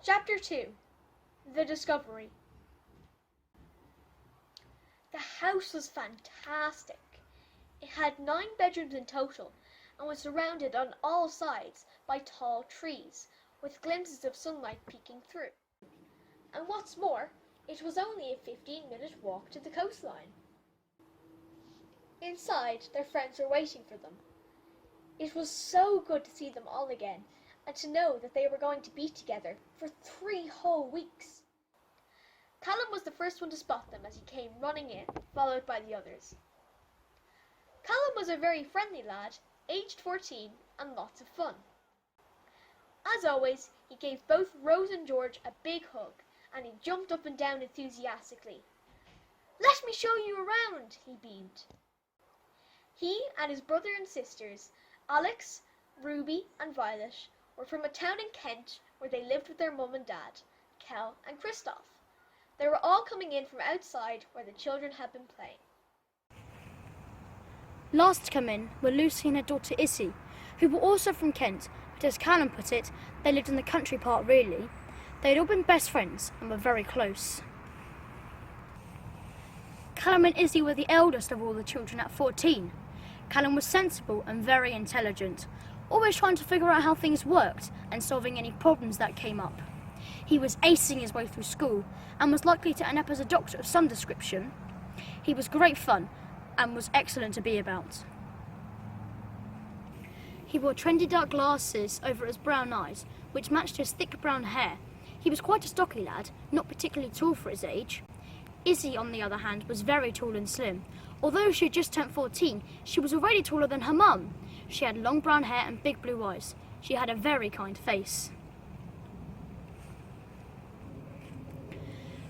Chapter 2. The Discovery. The house was fantastic. It had 9 bedrooms in total and was surrounded on all sides by tall trees, with glimpses of sunlight peeking through. And what's more, it was only a 15-minute walk to the coastline. Inside, their friends were waiting for them. It was so good to see them all again, and to know that they were going to be together for 3 whole weeks. Callum was the first one to spot them as he came running in, followed by the others. Callum was a very friendly lad, aged 14 and lots of fun. As always, he gave both Rose and George a big hug, and he jumped up and down enthusiastically. "Let me show you around," he beamed. He and his brother and sisters, Alex, Ruby and Violet, were from a town in Kent where they lived with their mum and dad, Kel and Christoph. They were all coming in from outside where the children had been playing. Last to come in were Lucy and her daughter Izzy, who were also from Kent, but as Callum put it, they lived in the country part really. They had all been best friends and were very close. Callum and Izzy were the eldest of all the children at 14. Callum was sensible and very intelligent, always trying to figure out how things worked and solving any problems that came up. He was acing his way through school and was likely to end up as a doctor of some description. He was great fun and was excellent to be about. He wore trendy dark glasses over his brown eyes, which matched his thick brown hair. He was quite a stocky lad, not particularly tall for his age. Izzy, on the other hand, was very tall and slim. Although she had just turned 14, she was already taller than her mum. She had long brown hair and big blue eyes. She had a very kind face.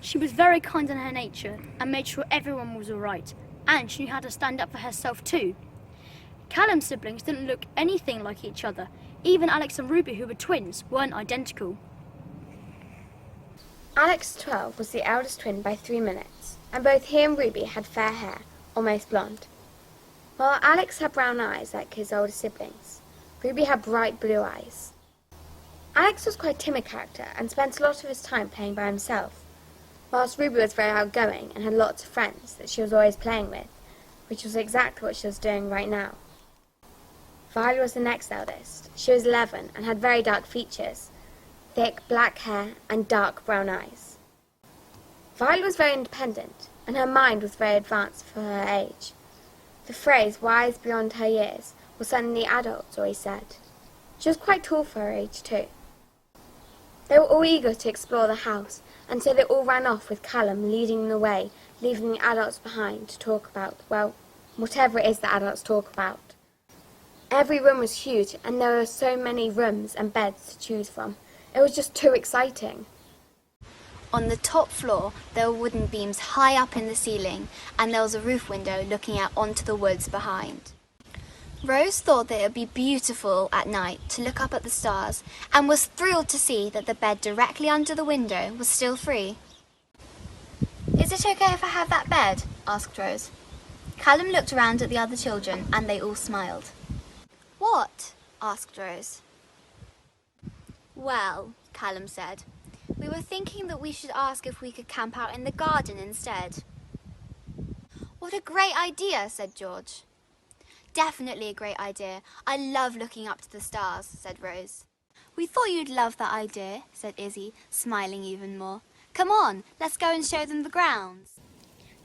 She was very kind in her nature and made sure everyone was all right, and she knew how to stand up for herself too. Callum's siblings didn't look anything like each other. Even Alex and Ruby, who were twins, weren't identical. Alex, 12, was the eldest twin by 3 minutes, and both he and Ruby had fair hair, almost blonde. While Alex had brown eyes like his older siblings, Ruby had bright blue eyes. Alex was quite a timid character and spent a lot of his time playing by himself, whilst Ruby was very outgoing and had lots of friends that she was always playing with, which was exactly what she was doing right now. Violet was the next eldest. She was 11 and had very dark features, thick black hair and dark brown eyes. Violet was very independent, and her mind was very advanced for her age. The phrase "wise beyond her years" was something the adults always said. She was quite tall for her age too. They were all eager to explore the house, and so they all ran off with Callum leading the way, leaving the adults behind to talk about, well, whatever it is that adults talk about. Every room was huge, and there were so many rooms and beds to choose from. It was just too exciting. On the top floor, there were wooden beams high up in the ceiling, and there was a roof window looking out onto the woods behind. Rose thought that it would be beautiful at night to look up at the stars, and was thrilled to see that the bed directly under the window was still free. "Is it okay if I have that bed?" asked Rose. Callum looked around at the other children, and they all smiled. "What?" asked Rose. "Well," Callum said, "we were thinking that we should ask if we could camp out in the garden instead." "What a great idea," said George. "Definitely a great idea. I love looking up to the stars," said Rose. "We thought you'd love that idea," said Izzy, smiling even more. "Come on, let's go and show them the grounds."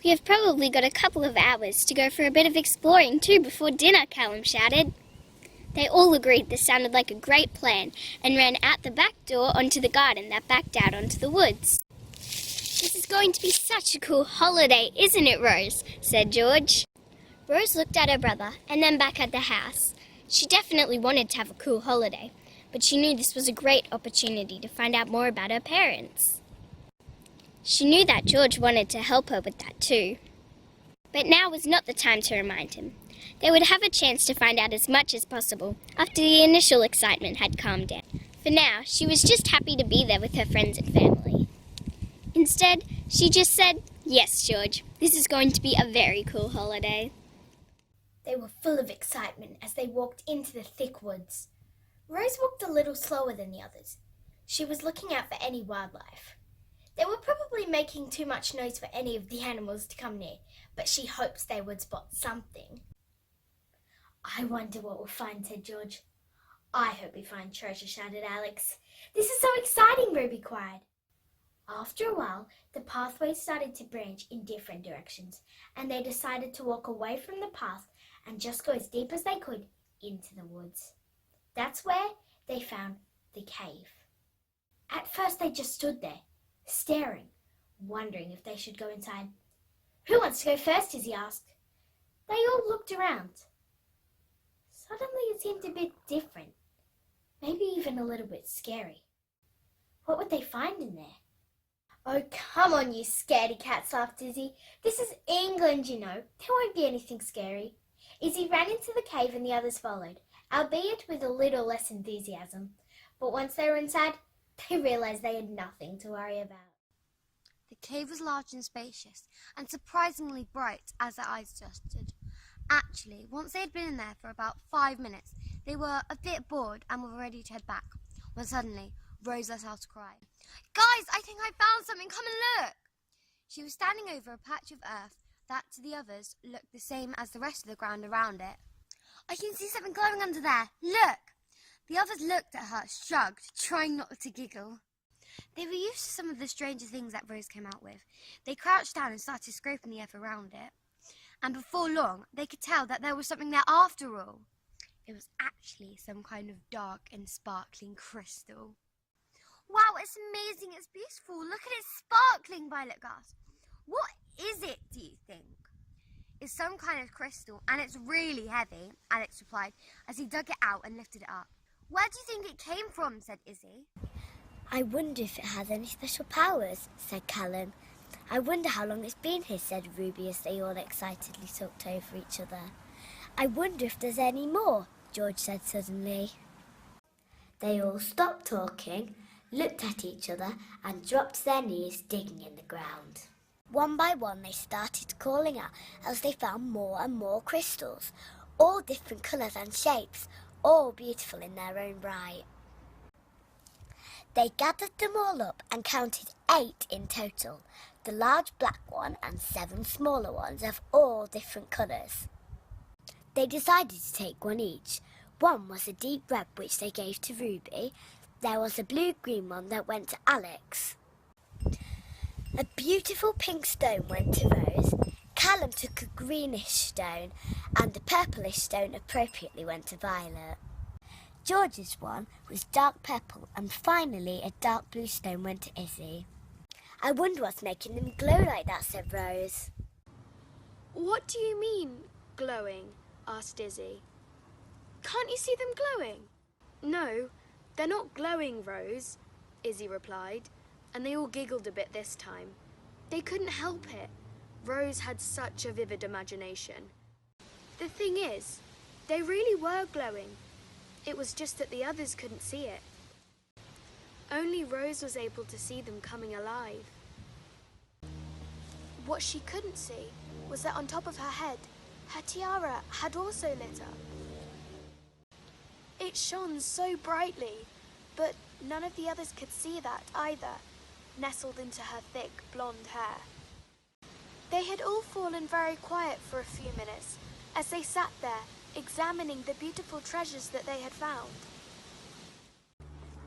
"We have probably got a couple of hours to go for a bit of exploring too before dinner," Callum shouted. They all agreed this sounded like a great plan and ran out the back door onto the garden that backed out onto the woods. "This is going to be such a cool holiday, isn't it, Rose?" said George. Rose looked at her brother and then back at the house. She definitely wanted to have a cool holiday, but she knew this was a great opportunity to find out more about her parents. She knew that George wanted to help her with that too. But now was not the time to remind him. They would have a chance to find out as much as possible after the initial excitement had calmed down. For now, she was just happy to be there with her friends and family. Instead, she just said, "Yes, George, this is going to be a very cool holiday." They were full of excitement as they walked into the thick woods. Rose walked a little slower than the others. She was looking out for any wildlife. They were probably making too much noise for any of the animals to come near, but she hopes they would spot something. I wonder what we'll find, said George. I hope we find treasure, shouted Alex. This is so exciting, Ruby cried. After a while, the pathways started to branch in different directions, and they decided to walk away from the path and just go as deep as they could into the woods. That's where they found the cave. At first, they just stood there, staring, wondering if they should go inside. Who wants to go first? Izzy asked. They all looked around. Suddenly, it seemed a bit different, maybe even a little bit scary. What would they find in there? Oh, come on, you scaredy cats, laughed Izzy. This is England, you know. There won't be anything scary. Izzy ran into the cave and the others followed, albeit with a little less enthusiasm. But once they were inside, they realised they had nothing to worry about. The cave was large and spacious, and surprisingly bright as their eyes adjusted. Actually, once they had been in there for about 5 minutes, they were a bit bored and were ready to head back, when suddenly Rose let out a cry. Guys, I think I found something, come and look! She was standing over a patch of earth that to the others looked the same as the rest of the ground around it. I can see something glowing under there, look! The others looked at her, shrugged, trying not to giggle. They were used to some of the stranger things that Rose came out with. They crouched down and started scraping the earth around it. And before long, they could tell that there was something there after all. It was actually some kind of dark and sparkling crystal. Wow, it's amazing, it's beautiful. Look at it sparkling, Violet gasped. What is it, do you think? It's some kind of crystal, and it's really heavy, Alex replied, as he dug it out and lifted it up. Where do you think it came from, said Izzy. I wonder if it has any special powers, said Callum. I wonder how long it's been here, said Ruby, as they all excitedly talked over each other. I wonder if there's any more, George said suddenly. They all stopped talking, looked at each other and dropped to their knees, digging in the ground. One by one they started calling out as they found more and more crystals, all different colours and shapes, all beautiful in their own right. They gathered them all up and counted 8 in total, the large black one and 7 smaller ones of all different colours. They decided to take one each. One was a deep red, which they gave to Ruby. There was a blue-green one that went to Alex. A beautiful pink stone went to Rose. Callum took a greenish stone, and a purplish stone appropriately went to Violet. George's one was dark purple, and finally a dark blue stone went to Izzy. I wonder what's making them glow like that, said Rose. What do you mean, glowing? Asked Izzy. Can't you see them glowing? No, they're not glowing, Rose, Izzy replied, and they all giggled a bit this time. They couldn't help it. Rose had such a vivid imagination. The thing is, they really were glowing. It was just that the others couldn't see it. Only Rose was able to see them coming alive. What she couldn't see was that on top of her head, her tiara had also lit up. It shone so brightly, but none of the others could see that either, nestled into her thick blonde hair. They had all fallen very quiet for a few minutes as they sat there examining the beautiful treasures that they had found.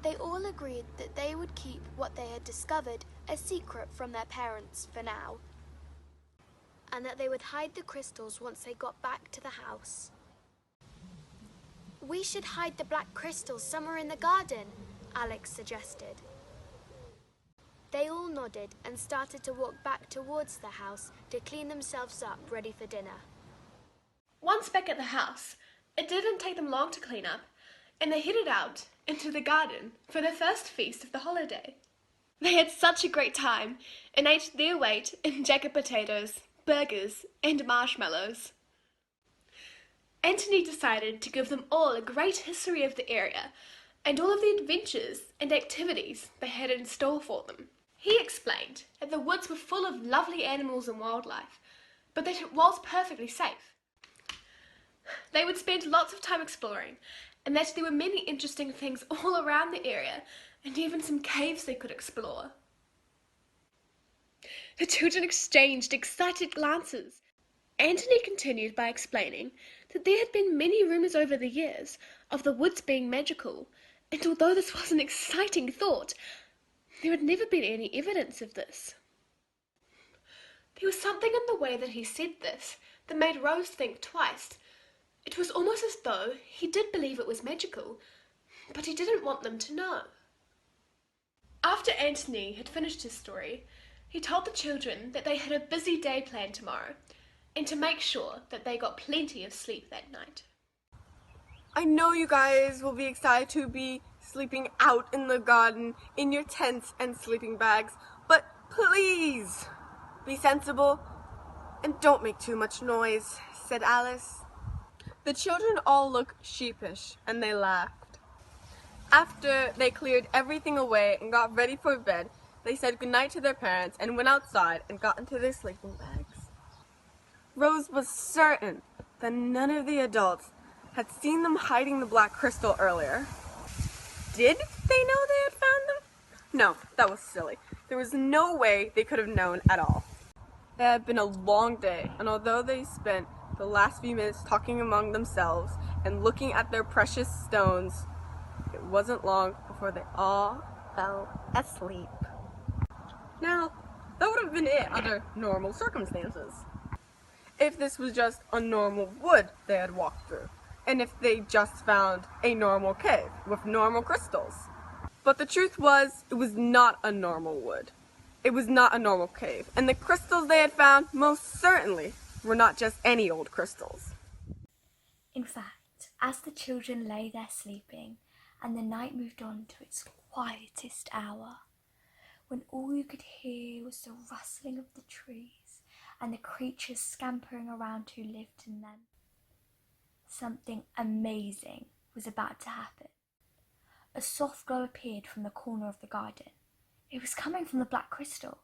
They all agreed that they would keep what they had discovered a secret from their parents for now, and that they would hide the crystals once they got back to the house. We should hide the black crystals somewhere in the garden, Alex suggested. They all nodded and started to walk back towards the house to clean themselves up, ready for dinner. Once back at the house, it didn't take them long to clean up, and they headed out into the garden for their first feast of the holiday. They had such a great time and ate their weight in jacket potatoes, burgers, and marshmallows. Anthony decided to give them all a great history of the area and all of the adventures and activities they had in store for them. He explained that the woods were full of lovely animals and wildlife, but that it was perfectly safe. They would spend lots of time exploring, and that there were many interesting things all around the area, and even some caves they could explore. The children exchanged excited glances. Anthony continued by explaining that there had been many rumours over the years of the woods being magical, and although this was an exciting thought, there had never been any evidence of this. There was something in the way that he said this that made Rose think twice. It was almost as though he did believe it was magical, but he didn't want them to know. After Anthony had finished his story, he told the children that they had a busy day planned tomorrow, and to make sure that they got plenty of sleep that night. I know you guys will be excited to be sleeping out in the garden in your tents and sleeping bags, but please be sensible and don't make too much noise, said Alice. The children all looked sheepish and they laughed. After they cleared everything away and got ready for bed, they said goodnight to their parents and went outside and got into their sleeping bags. Rose was certain that none of the adults had seen them hiding the black crystal earlier. Did they know they had found them? No, that was silly. There was no way they could have known at all. It had been a long day, and although they spent the last few minutes talking among themselves and looking at their precious stones, it wasn't long before they all fell asleep. Now, that would have been it under normal circumstances. If this was just a normal wood they had walked through, and if they just found a normal cave with normal crystals. But the truth was, it was not a normal wood. It was not a normal cave, and the crystals they had found most certainly were not just any old crystals. In fact, as the children lay there sleeping, and the night moved on to its quietest hour, when all you could hear was the rustling of the trees and the creatures scampering around who lived in them, something amazing was about to happen. A soft glow appeared from the corner of the garden. It was coming from the black crystal.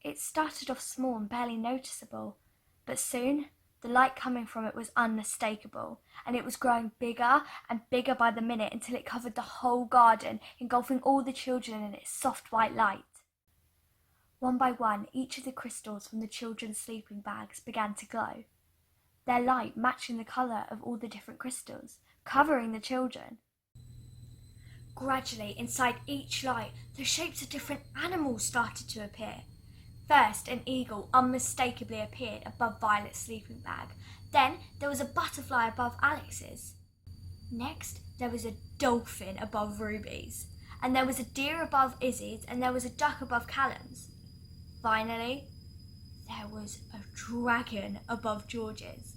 It started off small and barely noticeable, but soon the light coming from it was unmistakable, and it was growing bigger and bigger by the minute until it covered the whole garden, engulfing all the children in its soft white light. One by one, each of the crystals from the children's sleeping bags began to glow, their light matching the colour of all the different crystals, covering the children. Gradually, inside each light, the shapes of different animals started to appear. First, an eagle unmistakably appeared above Violet's sleeping bag. Then, there was a butterfly above Alex's. Next, there was a dolphin above Ruby's. And there was a deer above Izzy's, and there was a duck above Callum's. Finally, there was a dragon above George's,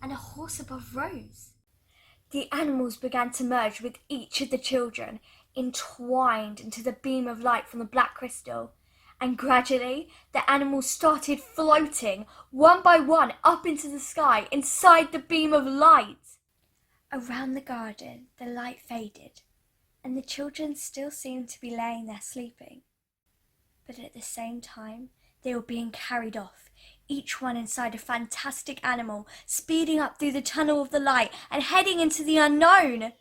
and a horse above Rose. The animals began to merge with each of the children, entwined into the beam of light from the black crystal, and gradually the animals started floating, one by one, up into the sky, inside the beam of light. Around the garden, the light faded, and the children still seemed to be laying there sleeping. But at the same time, they were being carried off, each one inside a fantastic animal, speeding up through the tunnel of the light and heading into the unknown.